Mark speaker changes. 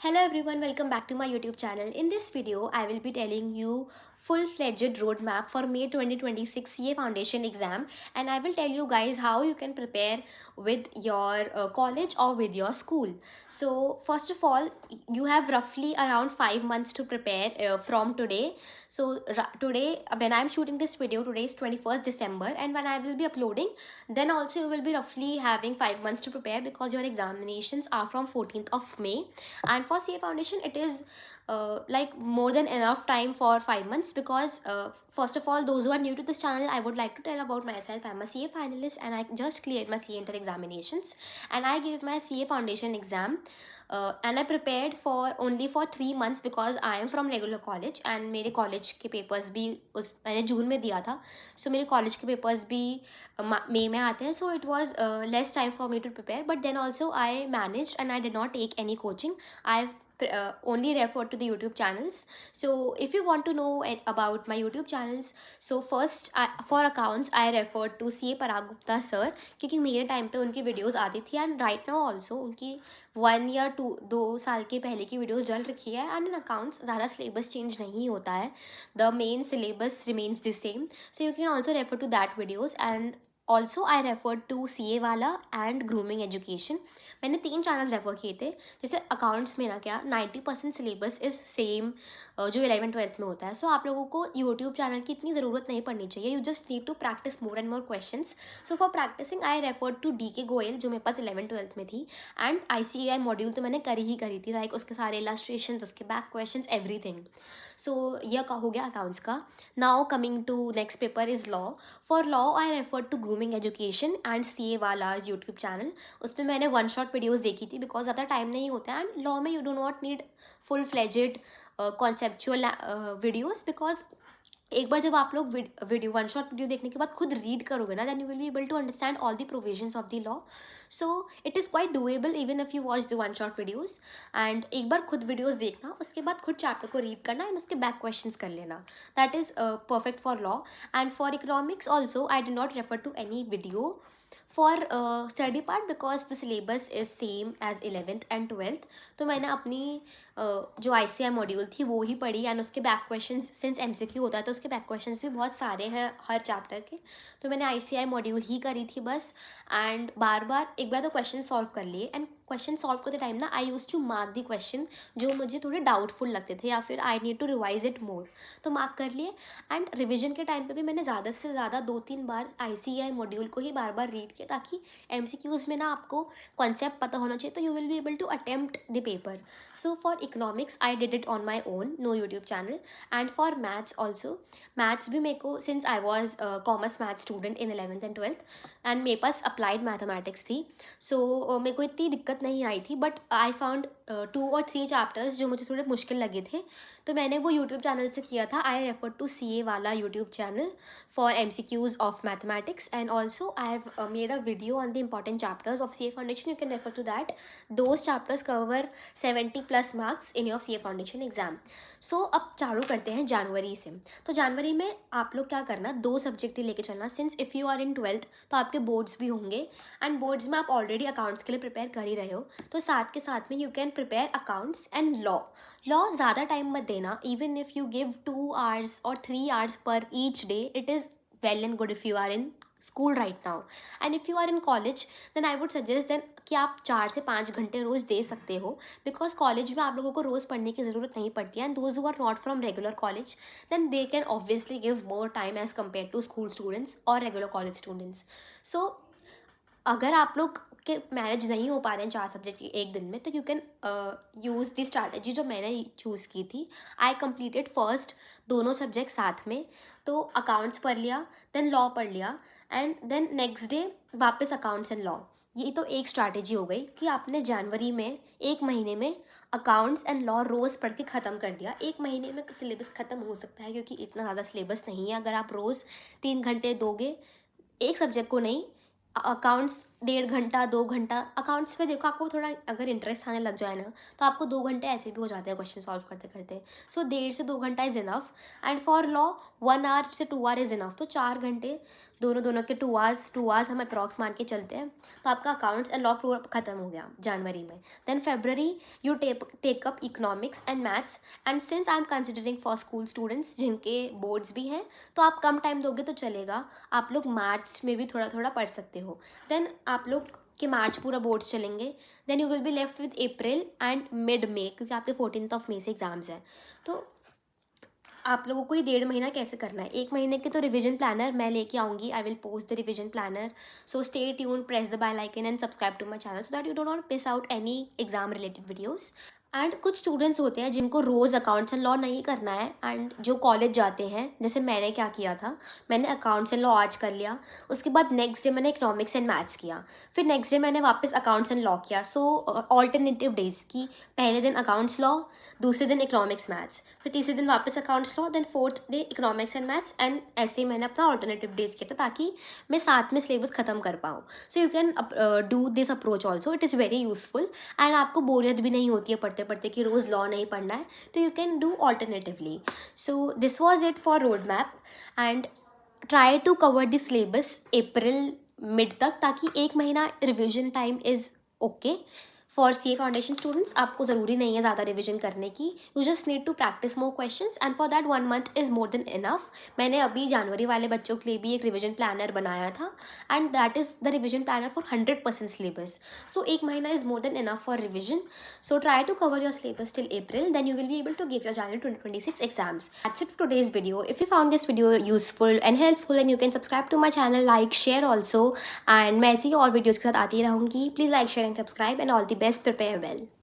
Speaker 1: Hello everyone, welcome back to my YouTube channel. In this video, I will be telling you full-fledged roadmap for May 2026 CA Foundation exam, and I will tell you guys how you can prepare with your college or with your school. So first of all, you have roughly around 5 months to prepare from today. So today, when I'm shooting this video, today is 21st December, and when I will be uploading, then also you will be roughly having 5 months to prepare because your examinations are from 14th of May. And for CA Foundation, it is like more than enough time for 5 months because first of all, those who are new to this channel, I would like to tell about myself. I'm a CA finalist and I just cleared my CA inter examinations, and I gave my CA Foundation exam. And I prepared for only for 3 months because I am from regular college and मेरे college के papers भी उस मैंने जून में दिया था. सो मेरे college के पेपर्स भी मई में आते हैं. So it was less time for me to prepare, but then also I manage and I did not take any coaching. I've only refer to the YouTube channels. So if you want to know about my YouTube channels, so first for accounts I refer to CA Parag Gupta sir, क्योंकि मेरे time पे उनकी videos आती थी and right now also उनकी 1 या 2 साल के पहले की वीडियोस डल रखी है. एंड इन अकाउंट्स ज़्यादा सिलेबस चेंज नहीं होता है, the main syllabus remains the same. So you can also refer to that videos. And also I refer to CA वाला एंड ग्रूमिंग एजुकेशन. मैंने 3 चैनल्स रेफर किए थे. जैसे अकाउंट्स में ना क्या 90% सिलेबस इज़ सेम जो 11th-12th में होता है. सो आप लोगों को यूट्यूब चैनल की इतनी ज़रूरत नहीं पड़नी चाहिए. You just need to practise more and more questions. So for practising I refer to DK Goyal जो मेरे पास 11th-12th में थी. एंड ICAI मॉड्यूल तो मैंने करी थी, लाइक उसके सारे इलास्ट्रेशन, उसके बैक क्वेश्चन, एवरीथिंग. सो यह हो गया अकाउंट्स का. Now coming to next paper is law. For law I refer to grooming education and CA वाला यूट्यूब चैनल. उसमें मैंने 1 शॉट वीडियोस देखी थी बिकॉज ज़्यादा टाइम नहीं होता है. एंड लॉ में you do not need full fledged conceptual videos because एक बार जब आप लोग वीडियो 1 शॉट वीडियो देखने के बाद खुद रीड करोगे ना, then you will be able to understand all the provisions of the law. So it is quite doable even if you watch the 1 shot videos. And एक बार खुद वीडियोज़ देखना, उसके बाद खुद चैप्टर को रीड करना एंड उसके बैक क्वेश्चन कर लेना. That is perfect for law. And for economics also I did not refer to any video for study part because the syllabus is same as 11th and 12th. तो मैंने अपनी जो ICAI module थी वो ही पढ़ी and उसके back questions, since MCQ होता है तो उसके बैक क्वेश्चंस भी बहुत सारे हैं हर चैप्टर के. तो मैंने ICAI मॉड्यूल ही करी थी बस. एंड बार बार एक बार तो क्वेश्चन सॉल्व कर लिए. एंड क्वेश्चन सॉल्व करते टाइम ना I use to mark the question जो मुझे थोड़े डाउटफुल लगते थे या फिर I need to revise it more, तो मार्क कर लिए. एंड रिविजन के टाइम पे भी मैंने ज़्यादा से ज़्यादा 2-3 बार ICAI मॉड्यूल को ही बार बार रीड किया ताकि MCQs में ना आपको कॉन्सेप्ट पता होना चाहिए, तो you will be able to attempt the paper. So for economics I did it on my own, no YouTube channel. And for maths also, maths भी मेरे को, since I was commerce math student in 11th and 12th and मेरे पास applied mathematics थी. सो मेरे को इतनी दिक्कत नहीं आई थी, but I found 2 or 3 chapters जो मुझे थोड़े मुश्किल लगे थे, तो मैंने वो यूट्यूब चैनल से किया था. आई रेफर टू CA वाला YouTube channel for MCQs of mathematics. And also I have made a video on the important chapters of CA foundation. You can refer to that. Those chapters cover 70+ marks in your CA foundation exam. So अब चालू करते हैं जनवरी से. तो जनवरी में आप लोग क्या करना, 2 सब्जेक्ट ही लेके चलना. Since if you are in 12th तो आपके बोर्ड्स भी होंगे एंड बोर्ड्स में आप ऑलरेडी अकाउंट्स के लिए प्रिपेयर कर ही रहे हो, तो साथ के साथ में you can prepare accounts and law. Law ज़्यादा टाइम मत देना. Even if you give 2 hours or 3 hours पर each day, it is well and good if you are in school right now. And if you are in college, then I would suggest then कि आप 4 से 5 घंटे रोज़ दे सकते हो because college में आप लोगों को रोज़ पढ़ने की ज़रूरत नहीं पड़ती है. And those who are not from regular college, then they can obviously give more time as compared to school students or regular college students. So अगर आप लोग के मैनेज नहीं हो पा रहे हैं 4 सब्जेक्ट एक दिन में, तो you can use the strategy जो मैंने चूज़ की थी. आई कंप्लीटेड फर्स्ट दोनों सब्जेक्ट साथ में, तो अकाउंट्स पढ़ लिया, देन लॉ पढ़ लिया एंड देन नेक्स्ट डे वापस अकाउंट्स एंड लॉ. ये तो एक स्ट्रैटेजी हो गई कि आपने जनवरी में 1 महीने में अकाउंट्स एंड लॉ रोज़ पढ़ के ख़त्म कर दिया. 1 महीने में सिलेबस ख़त्म हो सकता है क्योंकि इतना ज़्यादा सिलेबस नहीं है. अगर आप रोज़ 3 घंटे दोगे एक सब्जेक्ट को, नहीं अकाउंट्स 1.5 घंटा 2 घंटा, अकाउंट्स में देखो आपको थोड़ा अगर इंटरेस्ट आने लग जाए ना तो आपको 2 घंटे ऐसे भी हो जाते हैं क्वेश्चन सॉल्व करते करते. सो 1.5 से 2 घंटा is enough. And for law 1 hour से 2 hour इज़ इनफ. तो 4 घंटे दोनों दोनों के 2 आवर्स हम अप्रॉक्स मान के चलते हैं, तो आपका अकाउंट्स एंड लॉ पूरा खत्म हो गया जनवरी में. Then February you take up economics and maths. And since I am considering for school students जिनके बोर्ड्स भी हैं, तो आप कम टाइम दोगे तो चलेगा, आप लोग मार्च में भी थोड़ा थोड़ा पढ़ सकते हो. देन आप लोग के मार्च पूरा बोर्ड्स चलेंगे. Then you will be left with April and mid May, क्योंकि आपके 14th मई से एग्जाम्स हैं. तो आप लोगों को ये 1.5 महीना कैसे करना है. 1 महीने के तो रिवीजन प्लानर मैं लेके आऊँगी. I will post the revision planner. So stay tune, press the bell icon and subscribe to my channel so that you do not miss out any exam related videos. And कुछ students होते हैं जिनको रोज़ accounts and law नहीं करना है, and जो college जाते हैं, जैसे मैंने क्या किया था, मैंने अकाउंट्स एंड लॉ आज कर लिया, उसके बाद नेक्स्ट डे मैंने इकोनॉमिक्स एंड मैथ्स किया, फिर नेक्स्ट डे मैंने वापस अकाउंट्स एंड लॉ किया. सो ऑल्टरनेटिव डेज की पहले दिन अकाउंट्स लॉ, दूसरे दिन इकोनॉमिक्स मैथ्स, फिर तीसरे दिन वापस accounts law, then fourth day economics and maths. And ऐसे ही मैंने अपना ऑल्टरनेटिव डेज किया था ताकि मैं साथ में सिलेबस ख़त्म कर पाऊँ. सो you can do this approach also. It is very useful and आपको बोरियत भी नहीं होती है पढ़ते पढ़ते कि रोज़ लॉ नहीं पढ़ना है, तो you can do alternatively. So this was it for road map. And try to cover the syllabus April mid तक, ताकि 1 महीना revision time is okay. For C A foundation students आपको ज़रूरी नहीं है ज़्यादा रिविजन करने की. You just need to practise more questions and for that 1 month is more than enough. मैंने अभी जनवरी वाले बच्चों के लिए भी एक रिविजन प्लानर बनाया था, and that is the revision planner for 100% syllabus. So 1 महीना is more than enough for revision. So try to cover your syllabus till April, then you will be able to give your January 2026 exams. That's it for today's video. If you found this video useful and helpful, and you can subscribe to my channel, like, share also. And मैं ऐसी ही और videos के साथ आती रहूँगी. Please like, share and subscribe, and all the best. Prepare well.